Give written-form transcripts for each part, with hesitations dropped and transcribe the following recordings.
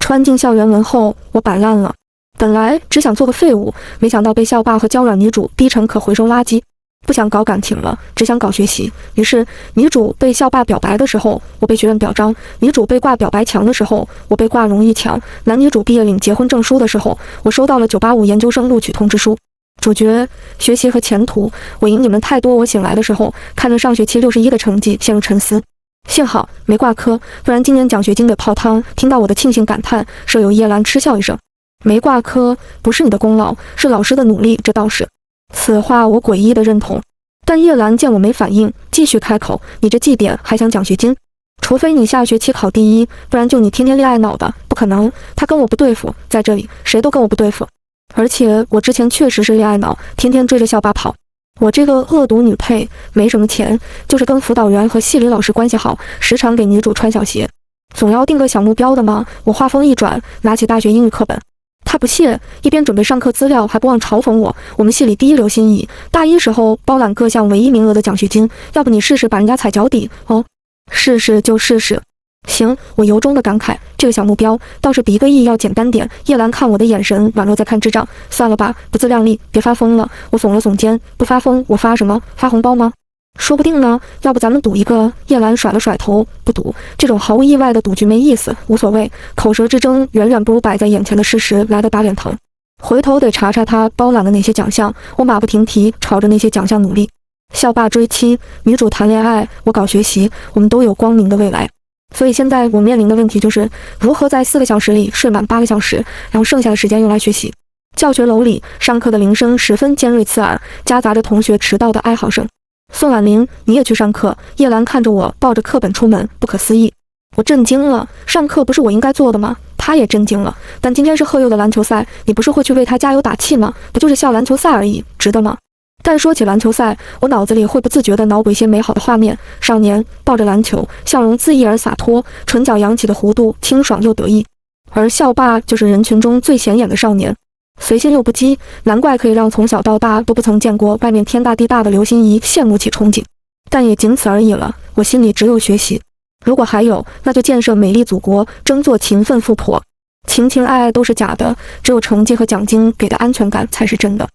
穿进校园门后，我摆烂了。本来只想做个废物，没想到被校霸和娇软女主逼成可回收垃圾。不想搞感情了，只想搞学习。于是女主被校霸表白的时候，我被学院表彰；女主被挂表白墙的时候，我被挂荣誉墙；男女主毕业领结婚证书的时候，我收到了985研究生录取通知书。主角学习和前途，我赢你们太多。我醒来的时候，看着上学期61的成绩，陷入沉思。幸好没挂科，不然今年奖学金得泡汤。听到我的庆幸感叹，舍友叶兰嗤笑一声：“没挂科不是你的功劳，是老师的努力，这倒是。”此话我诡异的认同。但叶兰见我没反应，继续开口：“你这绩点还想奖学金？除非你下学期考第一，不然就你天天恋爱脑的，不可能。他跟我不对付，在这里谁都跟我不对付。而且我之前确实是恋爱脑，天天追着校霸跑。我这个恶毒女配没什么钱，就是跟辅导员和系里老师关系好，时常给女主穿小鞋。总要定个小目标的嘛。”我话锋一转，拿起大学英语课本。他不屑，一边准备上课资料，还不忘嘲讽我：“我们系里第一流心仪，大一时候包揽各项唯一名额的奖学金，要不你试试把人家踩脚底？”哦，试试就试试。行，我由衷的感慨，这个小目标倒是比1个亿要简单点。叶兰看我的眼神宛若在看智障。算了吧，不自量力，别发疯了。我耸了耸肩，不发疯，我发什么？发红包吗？说不定呢，要不咱们赌一个？叶兰甩了甩头，不赌，这种毫无意外的赌局没意思，无所谓。口舌之争远远不如摆在眼前的事实来得打脸疼。回头得查查他包揽了哪些奖项，我马不停蹄朝着那些奖项努力。校霸追妻，女主谈恋爱，我搞学习，我们都有光明的未来。所以现在我面临的问题就是如何在4个小时里睡满8个小时，然后剩下的时间用来学习。教学楼里上课的铃声十分尖锐刺耳，夹杂着同学迟到的哀嚎声。宋婉玲，你也去上课？叶兰看着我抱着课本出门，不可思议。我震惊了，上课不是我应该做的吗？她也震惊了。但今天是贺佑的篮球赛，你不是会去为他加油打气吗？不就是校篮球赛而已，值得吗？但说起篮球赛，我脑子里会不自觉地脑补一些美好的画面：少年抱着篮球，笑容恣意而洒脱，唇角扬起的弧度清爽又得意。而校霸就是人群中最显眼的少年，随心又不羁，难怪可以让从小到大都不曾见过外面天大地大的刘心怡羡慕起憧憬。但也仅此而已了，我心里只有学习。如果还有，那就建设美丽祖国，争做勤奋富婆。情情爱爱都是假的，只有成绩和奖金给的安全感才是真的。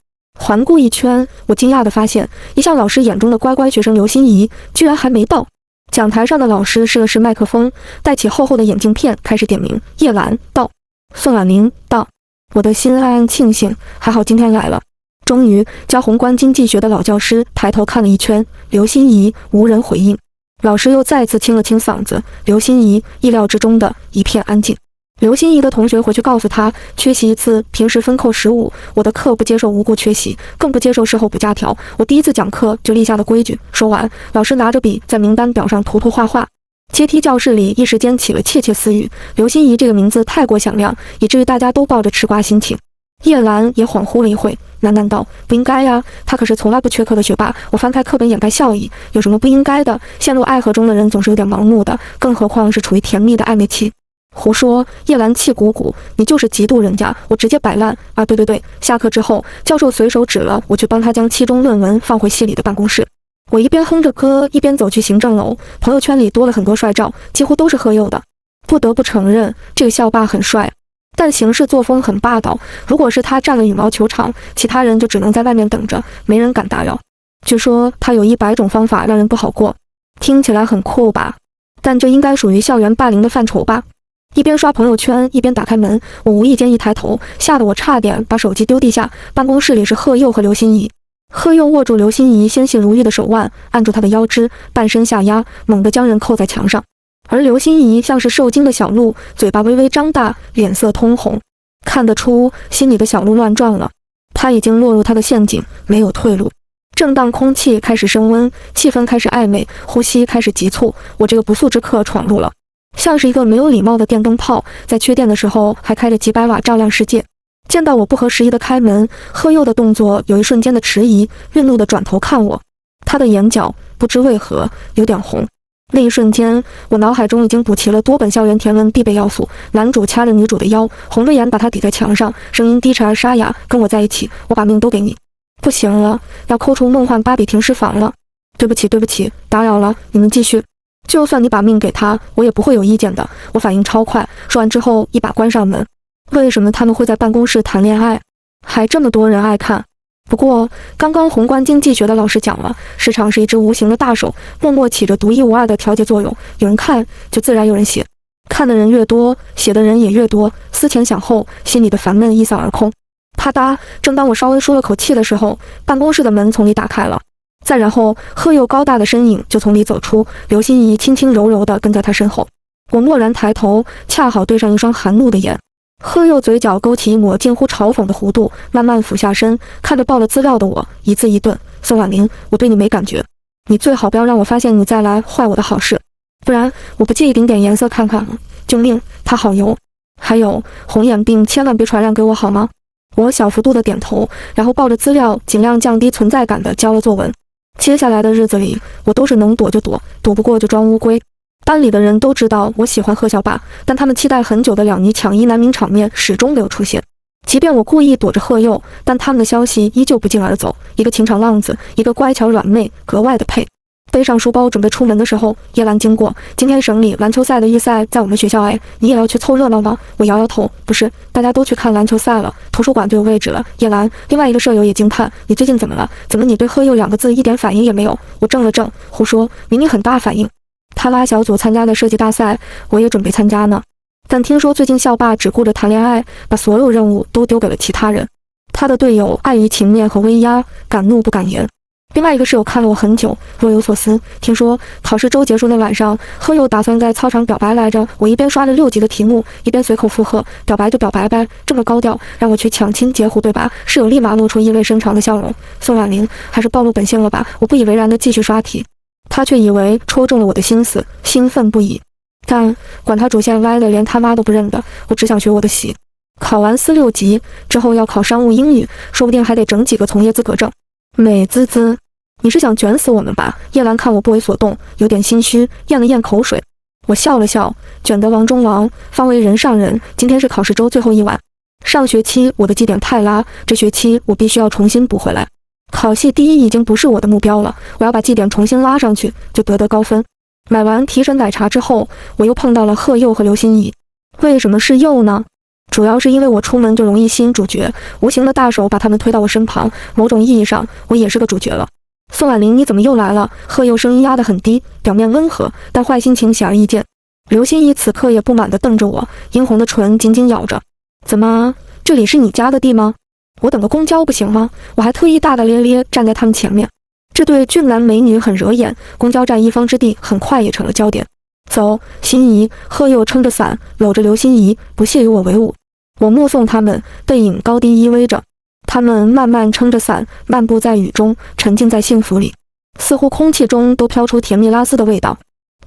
环顾一圈，我惊讶地发现，一向老师眼中的乖乖学生刘心怡居然还没到。讲台上的老师试了试麦克风，戴起厚厚的眼镜片，开始点名：叶兰到，宋婉玲到。我的心暗暗庆幸，还好今天来了。终于，教宏观经济学的老教师抬头看了一圈，刘心怡无人回应。老师又再次清了清嗓子，刘心怡意料之中的一片安静。刘心怡的同学回去告诉他，缺席一次平时分扣15，我的课不接受无故缺席，更不接受事后补假条。我第一次讲课就立下了规矩。说完，老师拿着笔在名单表上涂涂画画。阶梯教室里一时间起了窃窃私语，刘心怡这个名字太过响亮，以至于大家都抱着吃瓜心情。叶兰也恍惚了一会，喃喃道：“不应该呀，他可是从来不缺课的学霸。”我翻开课本掩盖笑意，有什么不应该的？陷入爱河中的人总是有点盲目的，更何况是处于甜蜜的暧昧期。胡说！叶兰气鼓鼓，你就是嫉妒人家。我直接摆烂啊！对，下课之后，教授随手指了我去帮他将期中论文放回系里的办公室。我一边哼着歌，一边走去行政楼。朋友圈里多了很多帅照，几乎都是贺佑的。不得不承认，这个校霸很帅，但行事作风很霸道。如果是他占了羽毛球场，其他人就只能在外面等着，没人敢打扰。据说他有100种方法让人不好过，听起来很酷吧？但这应该属于校园霸凌的范畴吧？一边刷朋友圈，一边打开门，我无意间一抬头，吓得我差点把手机丢地下。办公室里是贺佑和刘心怡。贺佑握住刘心怡纤细如玉的手腕，按住她的腰肢，半身下压，猛地将人扣在墙上。而刘心怡像是受惊的小鹿，嘴巴微微张大，脸色通红，看得出心里的小鹿乱撞了。他已经落入他的陷阱，没有退路。正当空气开始升温，气氛开始暧昧，呼吸开始急促，我这个不速之客闯入了，像是一个没有礼貌的电灯泡，在缺电的时候还开着几百瓦照亮世界。见到我不合时宜的开门，贺佑的动作有一瞬间的迟疑，愠怒地转头看我，他的眼角不知为何有点红。另一瞬间，我脑海中已经补齐了多本校园甜文必备要素：男主掐着女主的腰，红着眼把她抵在墙上，声音低沉而沙哑：“跟我在一起，我把命都给你。”不行了，要抠出梦幻芭比停尸房了。对不起，打扰了，你们继续。就算你把命给他，我也不会有意见的。我反应超快，说完之后一把关上门。为什么他们会在办公室谈恋爱？还这么多人爱看？不过刚刚宏观经济学的老师讲了，市场是一只无形的大手，默默起着独一无二的调节作用。有人看，就自然有人写。看的人越多，写的人也越多，思前想后，心里的烦闷一扫而空。啪嗒！正当我稍微舒了口气的时候，办公室的门从里打开了。再然后，贺佑高大的身影就从里走出，刘心怡轻轻柔柔地跟在他身后。我蓦然抬头，恰好对上一双含怒的眼。贺佑嘴角勾起一抹近乎嘲讽的弧度，慢慢俯下身，看着报了资料的我，一字一顿：“宋婉玲，我对你没感觉，你最好不要让我发现你再来坏我的好事，不然我不介意顶点颜色看看。救命，他好油！还有红眼病千万别传染给我好吗？”我小幅度的点头，然后抱着资料，尽量降低存在感的交了作文。接下来的日子里，我都是能躲就躲，躲不过就装乌龟。班里的人都知道我喜欢贺校霸，但他们期待很久的两泥抢一难民场面始终没有出现。即便我故意躲着贺佑，但他们的消息依旧不胫而走。一个情场浪子，一个乖巧软妹，格外的配。背上书包准备出门的时候，叶兰经过。今天省里篮球赛的预赛在我们学校哎，你也要去凑热闹吗？我摇摇头，不是，大家都去看篮球赛了，图书馆就有位置了。叶兰，另外一个舍友也惊叹，你最近怎么了？怎么你对贺佑两个字一点反应也没有？我怔了怔，胡说，明明很大反应。他拉小组参加的设计大赛，我也准备参加呢。但听说最近校霸只顾着谈恋爱，把所有任务都丢给了其他人。他的队友碍于情面和威压，敢怒不敢言。另外一个室友看了我很久，若有所思。听说考试周结束那晚上，贺佑打算在操场表白来着。我一边刷着6级的题目，一边随口附和：“表白就表白呗，这么高调，让我去抢亲截胡对吧？”室友立马露出意味深长的笑容。宋婉玲，还是暴露本性了吧？我不以为然地继续刷题，他却以为戳中了我的心思，兴奋不已。但管他主线歪的连他妈都不认的，我只想学我的习。考完4、6级之后要考商务英语，说不定还得整几个从业资格证。美滋滋，你是想卷死我们吧？叶兰看我不为所动，有点心虚，咽了咽口水。我笑了笑，卷得王中王，方为人上人。今天是考试周最后一晚，上学期我的绩点太拉，这学期我必须要重新补回来。考系第一已经不是我的目标了，我要把绩点重新拉上去，就得高分。买完提神奶茶之后，我又碰到了贺佑和刘心怡。为什么是佑呢？主要是因为我出门就容易吸引主角，无形的大手把他们推到我身旁，某种意义上我也是个主角了。宋婉玲，你怎么又来了？贺佑声音压得很低，表面温和，但坏心情显而易见。刘心怡此刻也不满地瞪着我，殷红的唇紧紧咬着。怎么，这里是你家的地吗？我等个公交不行吗？我还特意大大咧咧站在他们前面。这对俊男美女很惹眼，公交站一方之地很快也成了焦点。走，心怡。贺佑撑着伞，搂着刘心怡，不屑与我为伍。我目送他们背影高低依偎着，他们慢慢撑着伞，漫步在雨中，沉浸在幸福里，似乎空气中都飘出甜蜜拉丝的味道。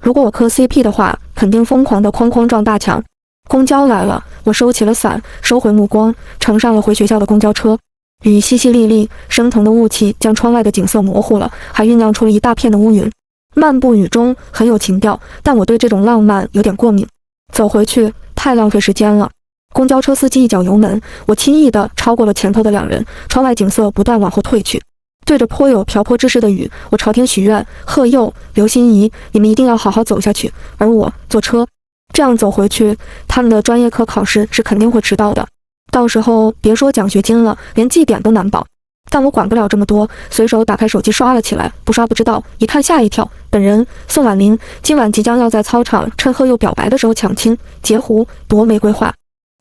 如果我磕 CP 的话，肯定疯狂的哐哐撞大墙。公交来了，我收起了伞，收回目光，乘上了回学校的公交车。雨淅淅沥沥，升腾的雾气将窗外的景色模糊了，还酝酿出了一大片的乌云。漫步雨中很有情调，但我对这种浪漫有点过敏。走回去太浪费时间了。公交车司机一脚油门，我轻易地超过了前头的两人，窗外景色不断往后退去。对着颇有瓢泼之势的雨，我朝天许愿：贺佑、刘心怡，你们一定要好好走下去，而我坐车。这样走回去，他们的专业课考试是肯定会迟到的，到时候别说奖学金了，连绩点都难保。但我管不了这么多，随手打开手机刷了起来，不刷不知道，一看吓一跳。本人宋婉玲，今晚即将要在操场趁贺佑表白的时候抢亲、截胡、夺玫瑰花。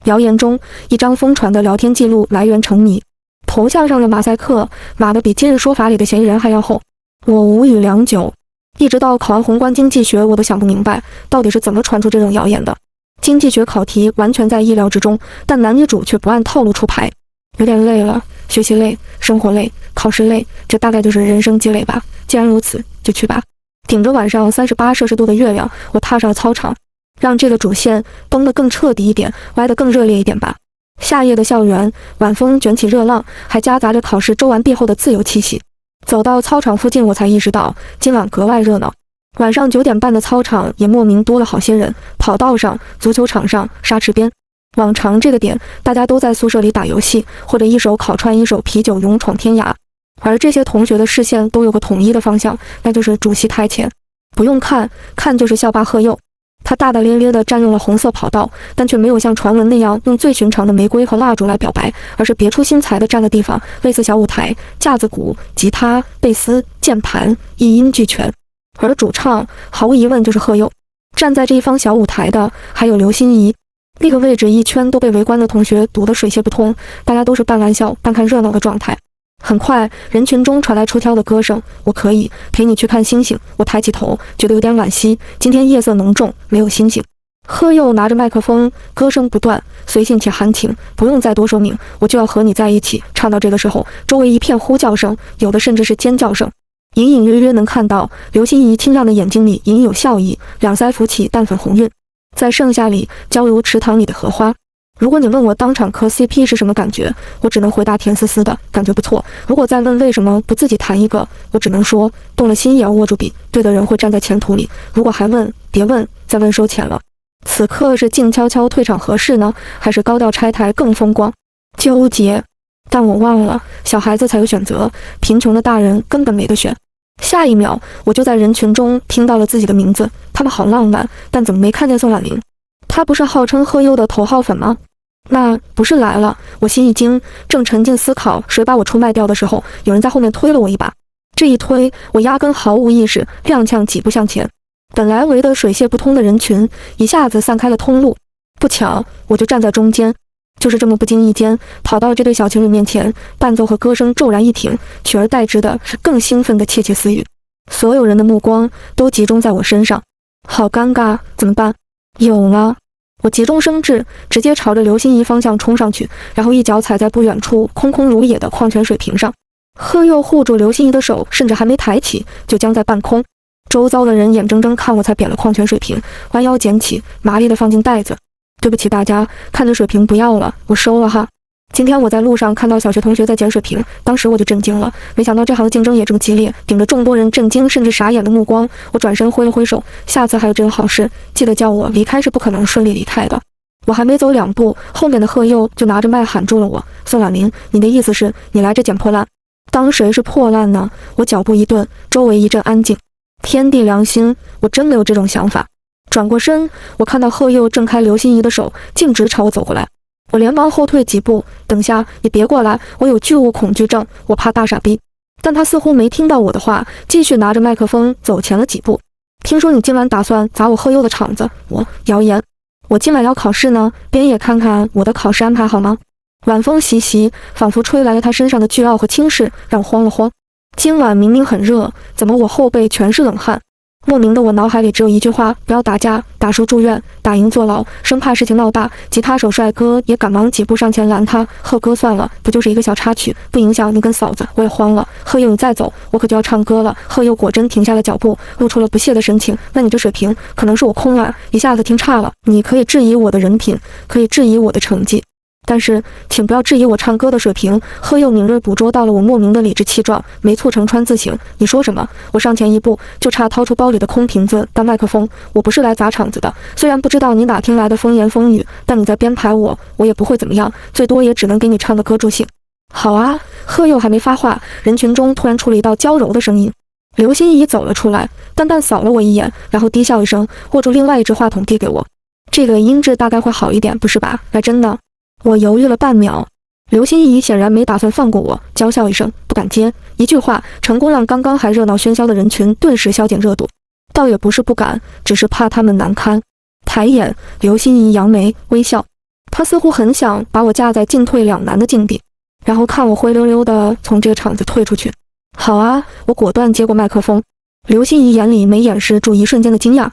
谣言中，一张疯传的聊天记录来源成谜，头像上的马赛克码得比今日说法里的嫌疑人还要厚。我无语良久，一直到考完宏观经济学，我都想不明白到底是怎么传出这种谣言的。经济学考题完全在意料之中，但男女主却不按套路出牌。有点累了，学习累，生活累，考试累，这大概就是人生积累吧。既然如此，就去吧。顶着晚上38摄氏度的月亮，我踏上了操场，让这个主线崩得更彻底一点，歪得更热烈一点吧。夏夜的校园，晚风卷起热浪，还夹杂着考试周完毕后的自由气息。走到操场附近，我才意识到今晚格外热闹。晚上9点半的操场也莫名多了好些人，跑道上、足球场上、沙池边。往常这个点，大家都在宿舍里打游戏，或者一手烤串一手啤酒，勇闯天涯。而这些同学的视线都有个统一的方向，那就是主席台前。不用看，看就是校霸贺佑。他大大咧咧地占用了红色跑道，但却没有像传闻那样用最寻常的玫瑰和蜡烛来表白，而是别出心裁地占了地方，类似小舞台，架子鼓、吉他、贝斯、键盘，一应俱全。而主唱毫无疑问就是贺佑。站在这一方小舞台的还有刘心怡，那个位置一圈都被围观的同学堵得水泄不通，大家都是半玩笑半看热闹的状态。很快，人群中传来出挑的歌声，我可以陪你去看星星。我抬起头，觉得有点惋惜，今天夜色浓重，没有星星。贺佑拿着麦克风，歌声不断，随性且含情，不用再多说明，我就要和你在一起。唱到这个时候，周围一片呼叫声，有的甚至是尖叫声。隐隐约约能看到刘心怡清亮的眼睛里隐有笑意，两腮浮起淡粉红晕，在盛夏里娇如池塘里的荷花。如果你问我当场磕 CP 是什么感觉，我只能回答甜丝丝的感觉不错。如果再问为什么不自己弹一个，我只能说动了心也要握住笔，对的人会站在前途里。如果还问，别问，再问收钱了。此刻是静悄悄退场合适呢，还是高调拆台更风光？纠结。但我忘了，小孩子才有选择，贫穷的大人根本没得选。下一秒，我就在人群中听到了自己的名字，他们好浪漫，但怎么没看见宋婉玲？她不是号称贺佑的头号粉吗？那不是来了？我心一惊，正沉浸思考谁把我出卖掉的时候，有人在后面推了我一把。这一推，我压根毫无意识，踉跄几步向前。本来围得水泄不通的人群，一下子散开了通路。不巧，我就站在中间。就是这么不经意间跑到这对小情侣面前，伴奏和歌声骤然一停，取而代之的是更兴奋的窃窃私语。所有人的目光都集中在我身上，好尴尬，怎么办？有了！我急中生智，直接朝着刘心怡方向冲上去，然后一脚踩在不远处空空如也的矿泉水瓶上。贺佑护住刘心怡的手，甚至还没抬起，就僵在半空。周遭的人眼睁睁看我才扁了矿泉水瓶，弯腰捡起，麻利地放进袋子。对不起大家，看着水瓶不要了，我收了哈。今天我在路上看到小学同学在捡水瓶，当时我就震惊了，没想到这行竞争也这么激烈。顶着众多人震惊甚至傻眼的目光，我转身挥了挥手，下次还有这种好事，记得叫我离开，是不可能顺利离开的。我还没走两步，后面的贺佑就拿着麦喊住了我，宋婉玲，你的意思是你来这捡破烂？当谁是破烂呢？我脚步一顿，周围一阵安静。天地良心，我真没有这种想法。转过身，我看到贺佑挣开刘心怡的手，径直朝我走过来。我连忙后退几步，等下，你别过来，我有巨物恐惧症，我怕大傻逼。但他似乎没听到我的话，继续拿着麦克风走前了几步。听说你今晚打算砸我贺佑的场子，谣言。我今晚要考试呢，边野看看我的考试安排好吗？晚风习习，仿佛吹来了他身上的倨傲和轻视，让我慌了慌。今晚明明很热，怎么我后背全是冷汗？莫名的我脑海里只有一句话，不要打架，打输住院，打赢坐牢，生怕事情闹大。吉他手帅哥也赶忙几步上前拦他，贺哥算了，不就是一个小插曲，不影响你跟嫂子。我也慌了，贺佑你再走，我可就要唱歌了。贺佑果真停下了脚步，露出了不屑的神情。那你这水平可能是我空了，一下子听差了。你可以质疑我的人品，可以质疑我的成绩，但是请不要质疑我唱歌的水平。贺佑敏锐捕捉到了我莫名的理直气壮，没促成川字形。你说什么？我上前一步，就差掏出包里的空瓶子当麦克风。我不是来砸场子的，虽然不知道你哪听来的风言风语，但你在编排我也不会怎么样，最多也只能给你唱个歌助兴。好啊！贺佑还没发话，人群中突然出了一道娇柔的声音。刘心怡走了出来，淡淡扫了我一眼，然后低笑一声，握住另外一只话筒递给我。这个音质大概会好一点，不是吧？来，真的。我犹豫了半秒，刘心怡显然没打算放过我，娇笑一声，不敢接。一句话成功让刚刚还热闹喧嚣的人群顿时消减热度。倒也不是不敢，只是怕他们难堪。抬眼，刘心怡扬眉微笑，她似乎很想把我架在进退两难的境地，然后看我灰溜溜的从这个场子退出去。好啊，我果断接过麦克风。刘心怡眼里没掩饰住一瞬间的惊讶。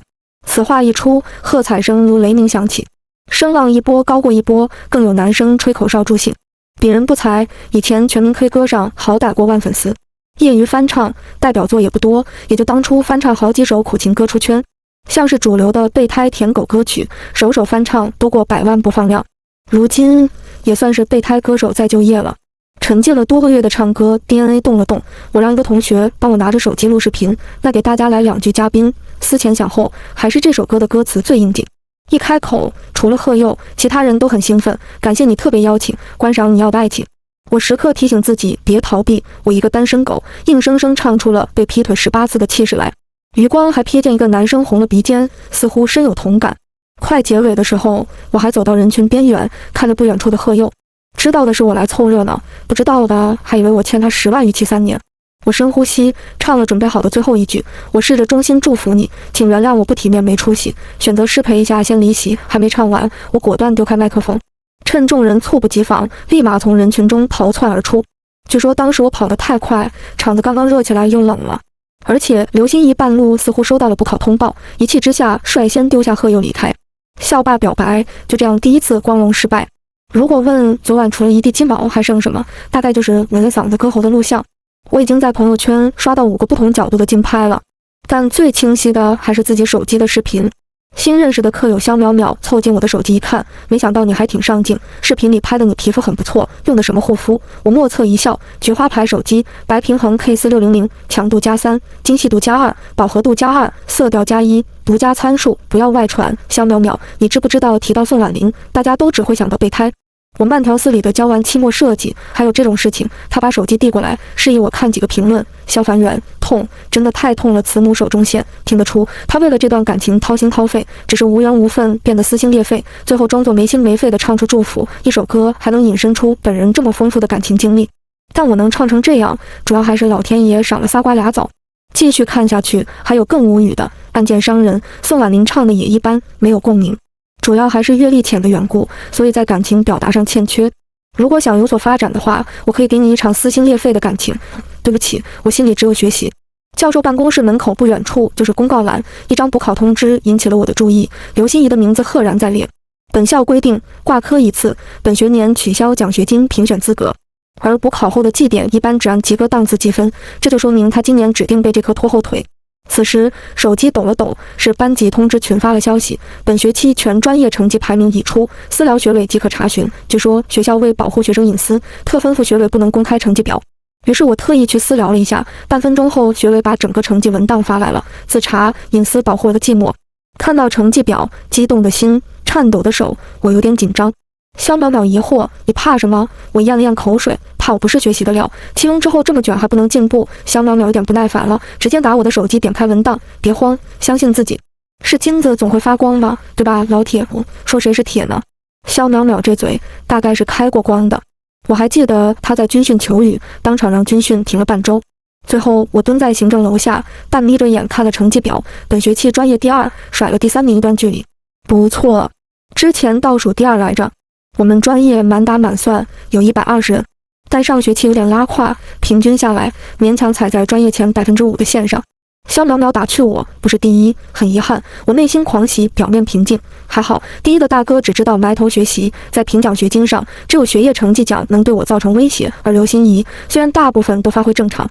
此话一出，喝彩声如雷鸣响起。声浪一波高过一波，更有男生吹口哨助兴。鄙人不才，以前全民 K 歌上好歹过万粉丝，业余翻唱代表作也不多，也就当初翻唱好几首苦情歌出圈。像是主流的备胎舔狗歌曲，首首翻唱都过100万播放量。如今也算是备胎歌手再就业了。沉寂了多个月的唱歌 DNA 动了动，我让一个同学帮我拿着手机录视频，那给大家来2句嘉宾。思前想后，还是这首歌的歌词最应景。一开口，除了贺佑，其他人都很兴奋。感谢你特别邀请，观赏你要的爱情。我时刻提醒自己别逃避，我一个单身狗，硬生生唱出了被劈腿18次的气势来。余光还瞥见一个男生红了鼻尖，似乎深有同感。快结尾的时候，我还走到人群边缘，看着不远处的贺佑。知道的是我来凑热闹，不知道的还以为我欠他10万逾期3年。我深呼吸，唱了准备好的最后一句。我试着衷心祝福你，请原谅我不体面没出息，选择失陪一下先离席。还没唱完，我果断丢开麦克风，趁众人猝不及防，立马从人群中逃窜而出。据说当时我跑得太快，场子刚刚热起来又冷了，而且刘心怡半路似乎收到了补考通报，一气之下率先丢下贺佑离开。校霸表白就这样第一次光荣失败。如果问昨晚除了一地鸡毛还剩什么，大概就是闻了嗓子歌喉的录像。我已经在朋友圈刷到5个不同角度的竞拍了，但最清晰的还是自己手机的视频。新认识的课友肖淼淼凑近我的手机一看，没想到你还挺上镜，视频里拍的你皮肤很不错，用的什么护肤？我莫测一笑，菊花牌手机，白平衡 K4600，强度+3，精细度+2，饱和度+2，色调+1，独家参数，不要外传。肖淼淼，你知不知道提到宋婉玲，大家都只会想到备胎？我慢条斯理的教完期末设计，还有这种事情。他把手机递过来，示意我看几个评论。肖凡远，痛，真的太痛了，慈母手中线。听得出他为了这段感情掏心掏肺，只是无缘无分变得撕心裂肺，最后装作没心没肺的唱出祝福。一首歌还能引申出本人这么丰富的感情经历，但我能唱成这样，主要还是老天爷赏了仨瓜俩枣。继续看下去，还有更无语的。案件伤人，宋婉玲唱的也一般，没有共鸣。主要还是阅历浅的缘故，所以在感情表达上欠缺。如果想有所发展的话，我可以给你一场撕心裂肺的感情。对不起，我心里只有学习。教授办公室门口不远处就是公告栏，一张补考通知引起了我的注意，刘心怡的名字赫然在列。本校规定，挂科一次，本学年取消奖学金评选资格。而补考后的绩点一般只按及格档次计分，这就说明他今年指定被这科拖后腿。此时手机抖了抖，是班级通知群发了消息，本学期全专业成绩排名已出，私聊学委即可查询。据说学校为保护学生隐私，特吩咐学委不能公开成绩表。于是我特意去私聊了一下，半分钟后学委把整个成绩文档发来了，自查隐私保护的寂寞。看到成绩表，激动的心，颤抖的手，我有点紧张。肖淼淼疑惑，你怕什么？我咽了咽口水，怕我不是学习的料。期中之后这么卷还不能进步。肖淼淼有点不耐烦了，直接打我的手机，点开文档，别慌，相信自己，是金子总会发光吗？对吧，老铁？说谁是铁呢？肖淼淼这嘴大概是开过光的。我还记得他在军训求雨，当场让军训停了半周。最后我蹲在行政楼下，半眯着眼看了成绩表，本学期专业第2，甩了第3名一段距离。不错，之前倒数第2来着。我们专业满打满算有120人，但上学期有点拉胯，平均下来勉强踩在专业前5%的线上。肖淼淼打趣我不是第1，很遗憾，我内心狂喜，表面平静。还好第1的大哥只知道埋头学习，在评奖学金上只有学业成绩奖能对我造成威胁，而刘心怡虽然大部分都发挥正常，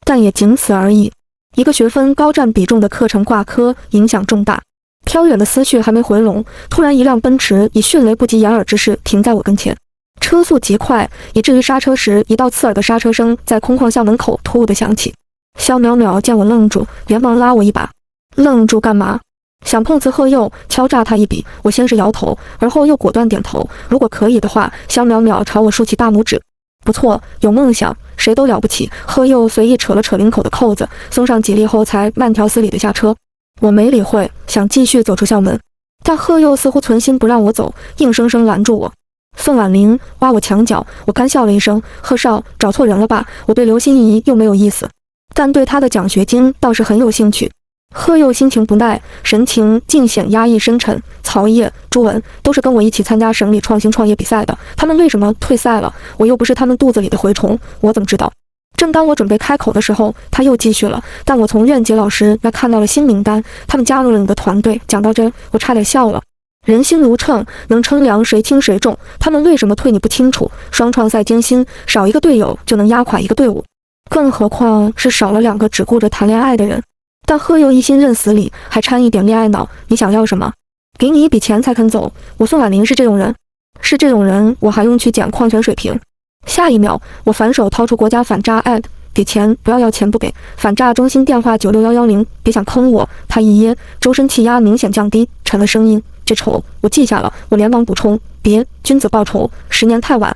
但也仅此而已。一个学分高占比重的课程挂科，影响重大。飘远的思绪还没回笼，突然一辆奔驰以迅雷不及掩耳之势停在我跟前，车速极快，以至于刹车时一道刺耳的刹车声在空旷校门口突兀地响起。肖淼淼见我愣住，连忙拉我一把。愣住干嘛？想碰瓷贺佑，敲诈他一笔。我先是摇头，而后又果断点头。如果可以的话，肖淼淼朝我竖起大拇指。不错，有梦想，谁都了不起。贺佑随意扯了扯领口的扣子，松上几粒后才慢条斯理地下车。我没理会，想继续走出校门，但贺佑似乎存心不让我走，硬生生拦住我。宋婉玲挖我墙角，我干笑了一声：“贺少，找错人了吧？我对刘心怡又没有意思，但对他的奖学金倒是很有兴趣。”贺佑心情不耐，神情尽显压抑深沉。曹烨、朱文都是跟我一起参加省里创新创业比赛的，他们为什么退赛了？我又不是他们肚子里的蛔虫，我怎么知道？正当我准备开口的时候，他又继续了。但我从苑杰老师那看到了新名单，他们加入了你的团队。讲到这，我差点笑了。人心如秤，能称量谁轻谁重，他们为什么退你不清楚？双创赛艰辛，少一个队友就能压垮一个队伍，更何况是少了2个只顾着谈恋爱的人。但贺佑一心认死理，还掺一点恋爱脑。你想要什么？给你一笔钱才肯走。我宋婉玲是这种人，是这种人，我还用去捡矿泉水瓶？下一秒，我反手掏出国家反诈 app， 给钱，不要钱不给。反诈中心电话96110，别想坑我。他一噎，周身气压明显降低，沉了声音：这仇我记下了。我连忙补充：别，君子报仇，10年太晚。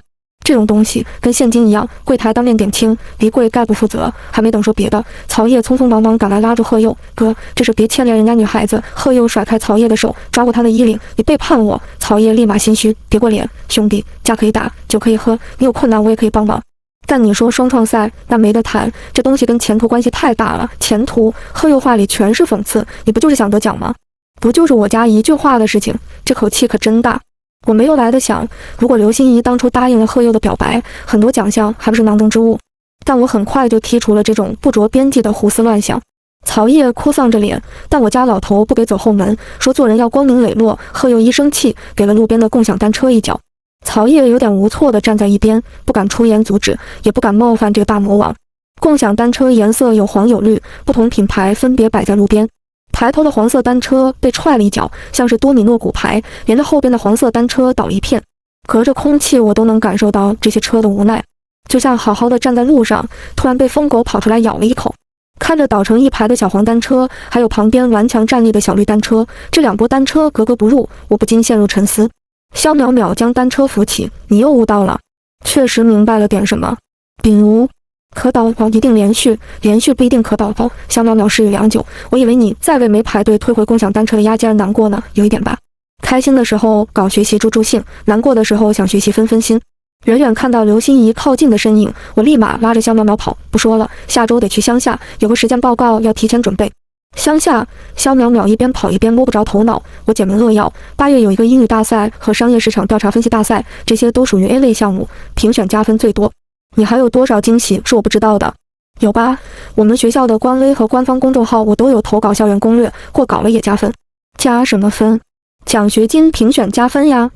这种东西跟现金一样，柜台当面点清，离柜概不负责。还没等说别的，曹烨匆匆忙忙赶来拉住贺佑：“哥，这是别牵连人家女孩子。”贺佑甩开曹烨的手，抓过他的衣领：“你背叛我！”曹烨立马心虚，别过脸：“兄弟，架可以打，酒可以喝，你有困难我也可以帮忙。但你说双创赛，那没得谈，这东西跟前途关系太大了。前途？”贺佑话里全是讽刺：“你不就是想得奖吗？不就是我家一句话的事情？这口气可真大。”我没有来得想，如果刘心怡当初答应了贺佑的表白，很多奖项还不是囊中之物。但我很快就剔除了这种不着边际的胡思乱想。曹烨哭丧着脸，但我家老头不给走后门，说做人要光明磊落。贺佑一生气，给了路边的共享单车一脚。曹烨有点无措地站在一边，不敢出言阻止，也不敢冒犯这个大魔王。共享单车颜色有黄有绿，不同品牌分别摆在路边。抬头的黄色单车被踹了一脚，像是多米诺骨牌，连着后边的黄色单车倒了一片。隔着空气我都能感受到这些车的无奈，就像好好的站在路上，突然被疯狗跑出来咬了一口。看着倒成一排的小黄单车，还有旁边顽强站立的小绿单车，这两拨单车格格不入，我不禁陷入沉思。肖淼淼将单车扶起：“你又悟到了。”确实明白了点什么，比如可导报一定连续，连续不一定可导报。肖淼淼事已良久，我以为你再为没排队退回共享单车的押金而难过呢，有一点吧。开心的时候搞学习助助兴，难过的时候想学习分分心。远远看到刘心怡靠近的身影，我立马拉着肖淼淼跑。不说了，下周得去乡下，有个实践报告要提前准备。乡下，肖淼淼一边跑一边摸不着头脑。我简明扼要：8月有一个英语大赛和商业市场调查分析大赛，这些都属于 A 类项目，评选加分最多。你还有多少惊喜是我不知道的？有吧？我们学校的官微和官方公众号我都有投稿校园攻略，过稿了也加分。加什么分？奖学金评选加分呀！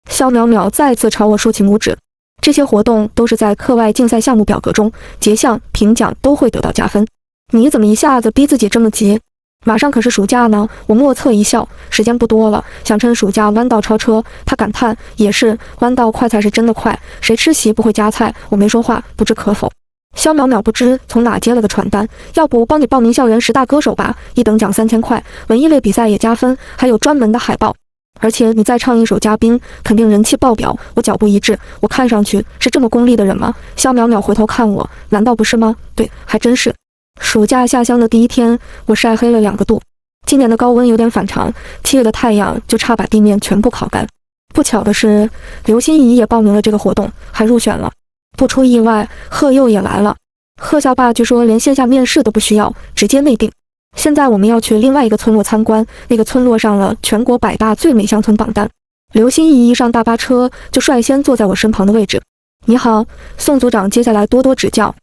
肖淼淼再次朝我竖起拇指。这些活动都是在课外竞赛项目表格中，节项、评奖都会得到加分。你怎么一下子逼自己这么急？马上可是暑假呢！我莫测一笑，时间不多了，想趁暑假弯道超车。他感叹：“也是，弯道快才是真的快，谁吃席不会夹菜？”我没说话，不知可否。肖淼淼不知从哪接了个传单，要不帮你报名校园10大歌手吧，一等奖3000块，文艺类比赛也加分，还有专门的海报。而且你再唱一首嘉宾，肯定人气爆表。我脚步一致，我看上去是这么功利的人吗？肖淼淼回头看我，难道不是吗？对，还真是。暑假下乡的第一天，我晒黑了2个度。今年的高温有点反常，7月的太阳就差把地面全部烤干。不巧的是，刘心怡也报名了这个活动，还入选了。不出意外，贺佑也来了。贺校霸据说连线下面试都不需要，直接内定。现在我们要去另外一个村落参观，那个村落上了全国100大最美乡村榜单。刘心怡一上大巴车就率先坐在我身旁的位置。你好，宋组长，接下来多多指教。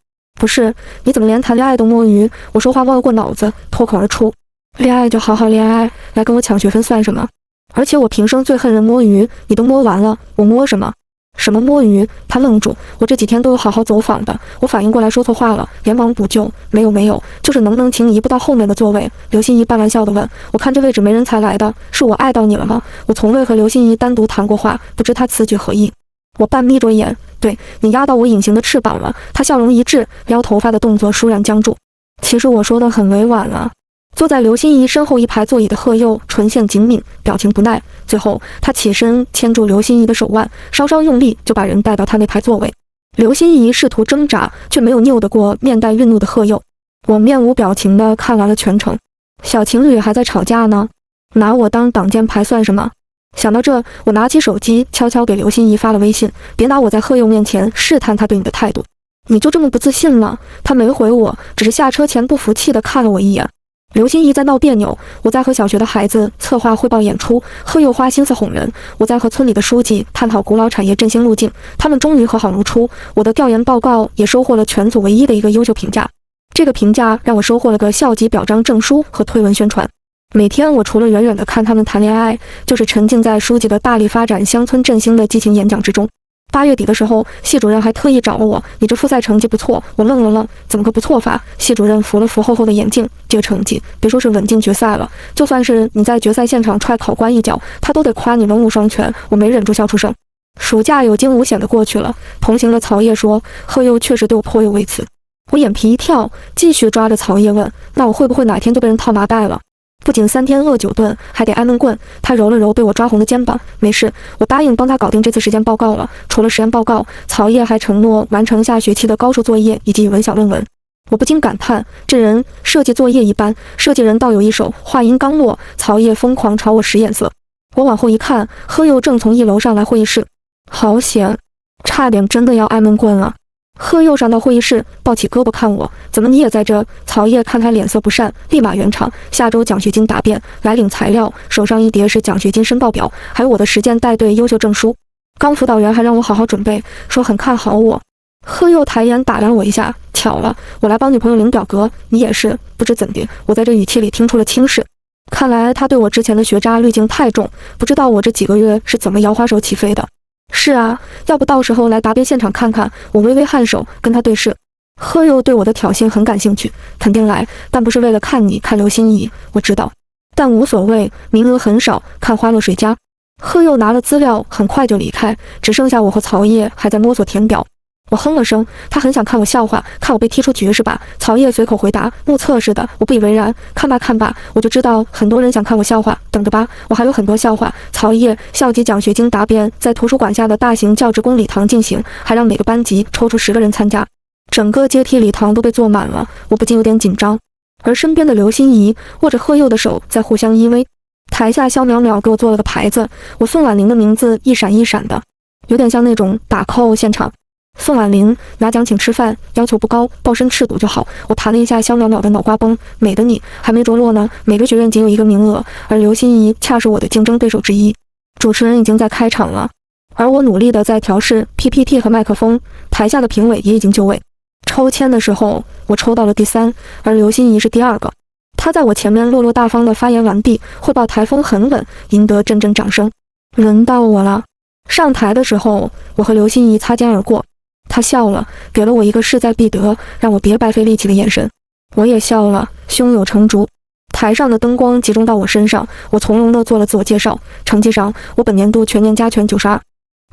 不是，你怎么连谈恋爱都摸鱼？我说话忘了过脑子，脱口而出。恋爱就好好恋爱，来跟我抢学分算什么？而且我平生最恨人摸鱼，你都摸完了，我摸什么？什么摸鱼？他愣住。我这几天都有好好走访的。我反应过来说错话了，连忙补救。没有，就是能不能请你移步到后面的座位？刘心怡半玩笑地问。我看这位置没人才来的，是我碍到你了吗？我从未和刘心怡单独谈过话，不知她此举何意。我半眯着眼，对，你压到我隐形的翅膀了。他笑容一滞，撩头发的动作倏然僵住。其实我说的很委婉了。坐在刘心怡身后一排座椅的贺佑唇线紧抿，表情不耐。最后他起身牵住刘心怡的手腕，稍稍用力就把人带到他那排座位。刘心怡试图挣扎，却没有拗得过面带愠怒的贺佑。我面无表情地看完了全程。小情侣还在吵架呢，拿我当挡箭牌算什么？想到这，我拿起手机悄悄给刘心怡发了微信：别拿我在贺佑面前试探他对你的态度。你就这么不自信了？他没回我，只是下车前不服气地看了我一眼。刘心怡在闹别扭，我在和小学的孩子策划汇报演出，贺佑花心思哄人，我在和村里的书记探讨古老产业振兴路径，他们终于和好如初。我的调研报告也收获了全组唯一的一个优秀评价，这个评价让我收获了个校级表彰证书和推文宣传。每天我除了远远地看他们谈恋爱，就是沉浸在书记的大力发展乡村振兴的激情演讲之中。8月底的时候，系主任还特意找了我，你这复赛成绩不错。我愣了愣，怎么个不错法？系主任扶了扶厚厚的眼镜，这个成绩别说是稳进决赛了，就算是你在决赛现场踹考官一脚，他都得夸你文武双全。我没忍住笑出声。暑假有惊无险的过去了，同行的曹烨说，贺佑确实对我颇有微词。我眼皮一跳，继续抓着曹烨问，那我会不会哪天就被人套麻袋了？不仅3天饿9顿，还得挨闷棍。他揉了揉被我抓红的肩膀，没事，我答应帮他搞定这次实践报告了。除了实验报告，曹烨还承诺完成下学期的高数作业以及语文小论文。我不禁感叹，这人设计作业一般，设计人倒有一手。话音刚落，曹烨疯狂朝我使眼色。我往后一看，贺佑正从1楼上来会议室。好险，差点真的要挨闷棍了。贺佑上到会议室，抱起胳膊看我，怎么你也在这？曹烨看他脸色不善，立马圆场，下周奖学金答辩，来领材料，手上一叠是奖学金申报表，还有我的实践带队优秀证书。刚辅导员还让我好好准备，说很看好我。贺佑抬眼打量我一下，巧了，我来帮女朋友领表格，你也是。不知怎的，我在这语气里听出了轻视。看来他对我之前的学渣滤镜太重，不知道我这几个月是怎么摇花手起飞的。是啊，要不到时候来答辩现场看看。我微微颔首，跟他对视。贺佑对我的挑衅很感兴趣，肯定来，但不是为了看你，看刘心怡，我知道，但无所谓，名额很少，看花落谁家。贺佑拿了资料，很快就离开，只剩下我和曹烨还在摸索填表。我哼了声，他很想看我笑话，看我被踢出局是吧？曹烨随口回答，目测似的。我不以为然，看吧看吧，我就知道很多人想看我笑话，等着吧，我还有很多笑话。曹烨，校级奖学金答辩在图书馆下的大型教职工礼堂进行，还让每个班级抽出10个人参加，整个阶梯礼堂都被坐满了，我不禁有点紧张。而身边的刘心怡握着贺佑的手在互相依偎。台下肖淼淼给我做了个牌子，我宋婉玲的名字一闪一闪的，有点像那种打 call 现场。宋婉玲拿奖请吃饭，要求不高，抱身赤赌就好。我弹了一下肖淼淼的脑瓜崩，美的你，还没着落呢。每个学院仅有1个名额，而刘心怡恰是我的竞争对手之一。主持人已经在开场了，而我努力的在调试 PPT 和麦克风，台下的评委也已经就位。抽签的时候，我抽到了第3，而刘心怡是第2个。她在我前面落落大方的发言完毕，汇报台风很稳，赢得阵阵掌声。轮到我了。上台的时候，我和刘心怡擦肩而过。他笑了，给了我一个势在必得，让我别白费力气的眼神。我也笑了，胸有成竹。台上的灯光集中到我身上，我从容地做了自我介绍。成绩上，我本年度全年加权92，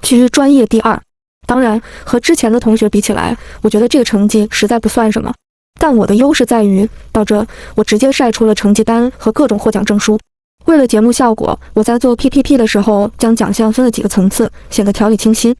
居专业第2。当然，和之前的同学比起来，我觉得这个成绩实在不算什么。但我的优势在于，到这，我直接晒出了成绩单和各种获奖证书。为了节目效果，我在做 PPT 的时候将奖项分了几个层次，显得条理清晰。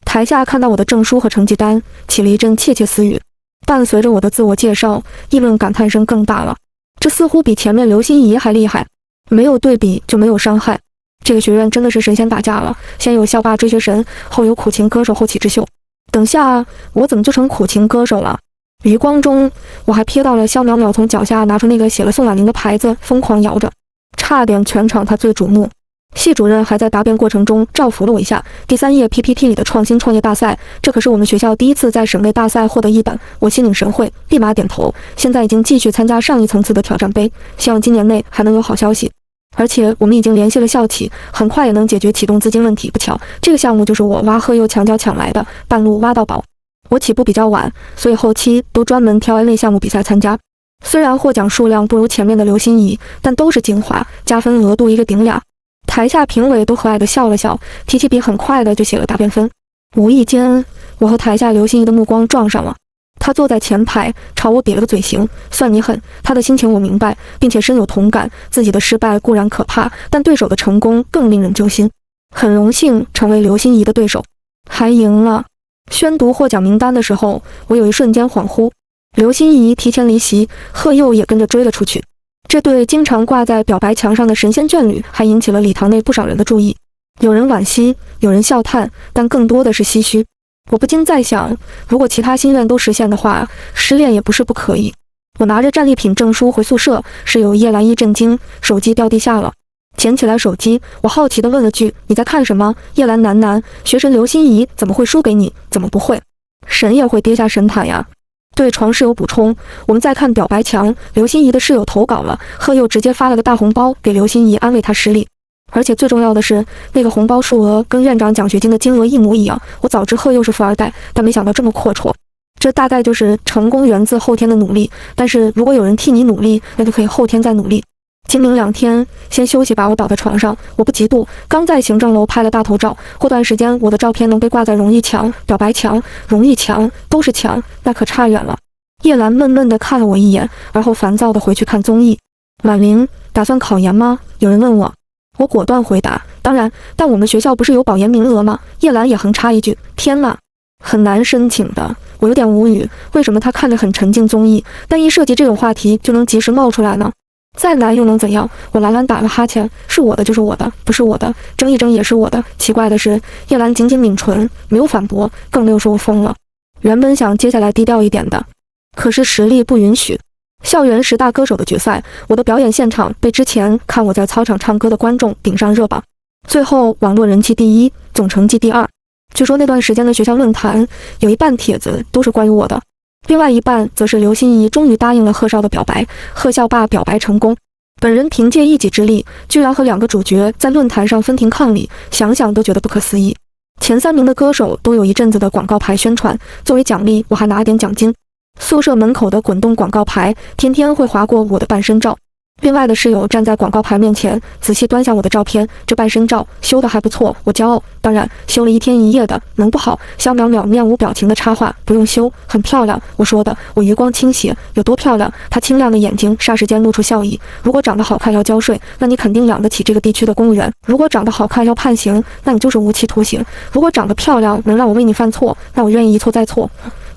台下看到我的证书和成绩单，起了一阵窃窃私语。伴随着我的自我介绍，议论感叹声更大了。这似乎比前面刘心怡还厉害。没有对比就没有伤害。这个学院真的是神仙打架了，先有校霸追学神，后有苦情歌手后起之秀。等下，我怎么就成苦情歌手了？余光中，我还瞥到了肖淼淼从脚下拿出那个写了宋婉玲的牌子，疯狂摇着，差点全场他最瞩目。系主任还在答辩过程中照拂了我一下。第3页 PPT 里的创新创业大赛，这可是我们学校第1次在省内大赛获得1等，我心领神会，立马点头。现在已经继续参加上一层次的挑战杯，希望今年内还能有好消息。而且我们已经联系了校企，很快也能解决启动资金问题。不巧，这个项目就是我挖贺佑墙角抢来的，半路挖到宝。我起步比较晚，所以后期都专门挑 A 类项目比赛参加。虽然获奖数量不如前面的刘心怡，但都是精华，加分额度一个顶俩。台下评委都和蔼地笑了笑，提起笔很快的就写了答辩分。无意间，我和台下刘心怡的目光撞上了。她坐在前排，朝我比了个嘴型，算你狠。她的心情我明白，并且深有同感。自己的失败固然可怕，但对手的成功更令人揪心。很荣幸成为刘心怡的对手，还赢了。宣读获奖名单的时候，我有一瞬间恍惚。刘心怡提前离席，贺佑也跟着追了出去。这对经常挂在表白墙上的神仙眷侣还引起了礼堂内不少人的注意，有人惋惜，有人笑叹，但更多的是唏嘘。我不禁在想，如果其他心愿都实现的话，失恋也不是不可以。我拿着战利品证书回宿舍，室友叶澜一震惊，手机掉地下了。捡起来手机，我好奇地问了句：“你在看什么？”叶澜喃喃：“学神刘心怡怎么会输给你？怎么不会？神也会跌下神坛呀。”对床室友补充，我们在看表白墙，刘心怡的室友投稿了，贺佑直接发了个大红包给刘心怡安慰她失利。而且最重要的是，那个红包数额跟院长奖学金的金额一模一样。我早知贺佑是富二代，但没想到这么阔绰。这大概就是成功源自后天的努力，但是如果有人替你努力，那就可以后天再努力。今明2天先休息吧，我倒在床上，我不嫉妒。刚在行政楼拍了大头照，过段时间我的照片能被挂在荣誉墙、表白墙、荣誉墙，都是墙，那可差远了。叶澜闷闷地看了我一眼，而后烦躁地回去看综艺。婉玲，打算考研吗？有人问我。我果断回答，当然，但我们学校不是有保研名额吗？叶兰也横插一句，天哪，很难申请的。我有点无语，为什么他看着很沉浸综艺，但一涉及这种话题就能及时冒出来呢？再难又能怎样？我懒懒打了哈欠，是我的就是我的，不是我的，争一争也是我的。奇怪的是，叶兰紧紧抿唇，没有反驳，更没有说我疯了。原本想接下来低调一点的，可是实力不允许。校园10大歌手的决赛，我的表演现场被之前看我在操场唱歌的观众顶上热榜，最后网络人气第1，总成绩第2。据说那段时间的学校论坛有一半帖子都是关于我的，另外一半则是刘心怡终于答应了贺少的表白，贺校霸表白成功，本人凭借一己之力居然和2个主角在论坛上分庭抗礼，想想都觉得不可思议。前3名的歌手都有一阵子的广告牌宣传，作为奖励我还拿点奖金。宿舍门口的滚动广告牌天天会划过我的半身照，另外的室友站在广告牌面前仔细端详我的照片，这半身照修得还不错，我骄傲。当然修了1天1夜的，能不好？肖淼淼面无表情的插话，不用修，很漂亮。我说的，我余光倾斜，有多漂亮？她清亮的眼睛霎时间露出笑意。如果长得好看要交税，那你肯定养得起这个地区的公务员；如果长得好看要判刑，那你就是无期徒刑；如果长得漂亮能让我为你犯错，那我愿意一错再错。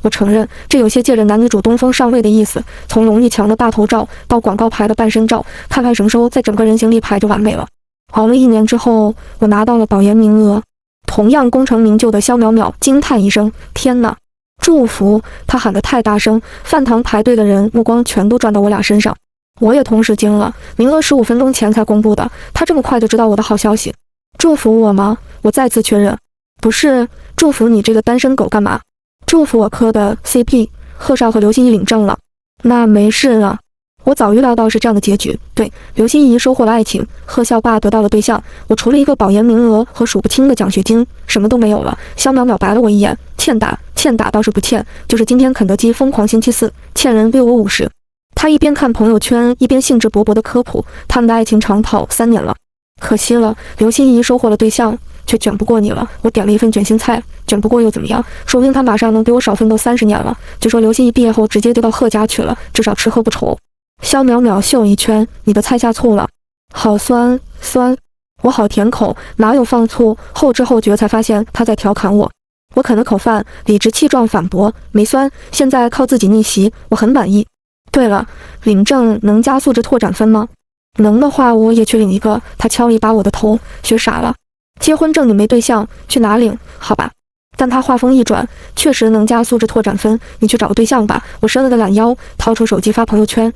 我承认，这有些借着男女主东风上位的意思，从龙玉强的大头照到广告牌的半身照，看看什么时候在整个人形立牌就完美了。熬了1年之后，我拿到了保研名额。同样功成名就的肖淼淼惊叹一声：“天哪！”祝福！他喊得太大声，饭堂排队的人目光全都转到我俩身上。我也同时惊了，名额15分钟前才公布的，他这么快就知道我的好消息。祝福我吗？我再次确认，不是。祝福你这个单身狗干嘛？祝福我磕的 CP 贺少和刘心怡领证了。那没事了，我早预料到是这样的结局。对，刘心怡收获了爱情，贺校霸得到了对象，我除了一个保研名额和数不清的奖学金，什么都没有了。肖淼淼白了我一眼，欠打倒是不欠，就是今天肯德基疯狂星期4，欠人溜我50。他一边看朋友圈，一边兴致勃勃地科普，他们的爱情长跑3年了。可惜了，刘心怡收获了对象，却卷不过你了。我点了一份卷心菜，卷不过又怎么样？说不定他马上能比我少奋斗30年了。据说刘心怡毕业后直接就到贺家去了，至少吃喝不愁。肖淼淼秀一圈，你的菜下醋了，好酸。我好甜口，哪有放醋？后知后觉才发现他在调侃我。我啃了口饭，理直气壮反驳，没酸，现在靠自己逆袭，我很满意。对了，领证能加素质拓展分吗？能的话我也去领一个。他敲了一把我的头，学傻了。结婚证你没对象，去哪领？好吧。但他话锋一转，确实能加素质拓展分，你去找个对象吧。我伸了个懒腰，掏出手机发朋友圈。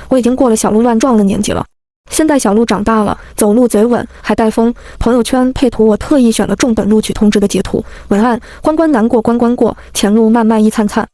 我已经过了小鹿乱撞的年纪了。现在小鹿长大了，走路贼稳，还带风。朋友圈配图我特意选了重本录取通知的截图，文案：关关难过关关过，前路漫漫一灿灿。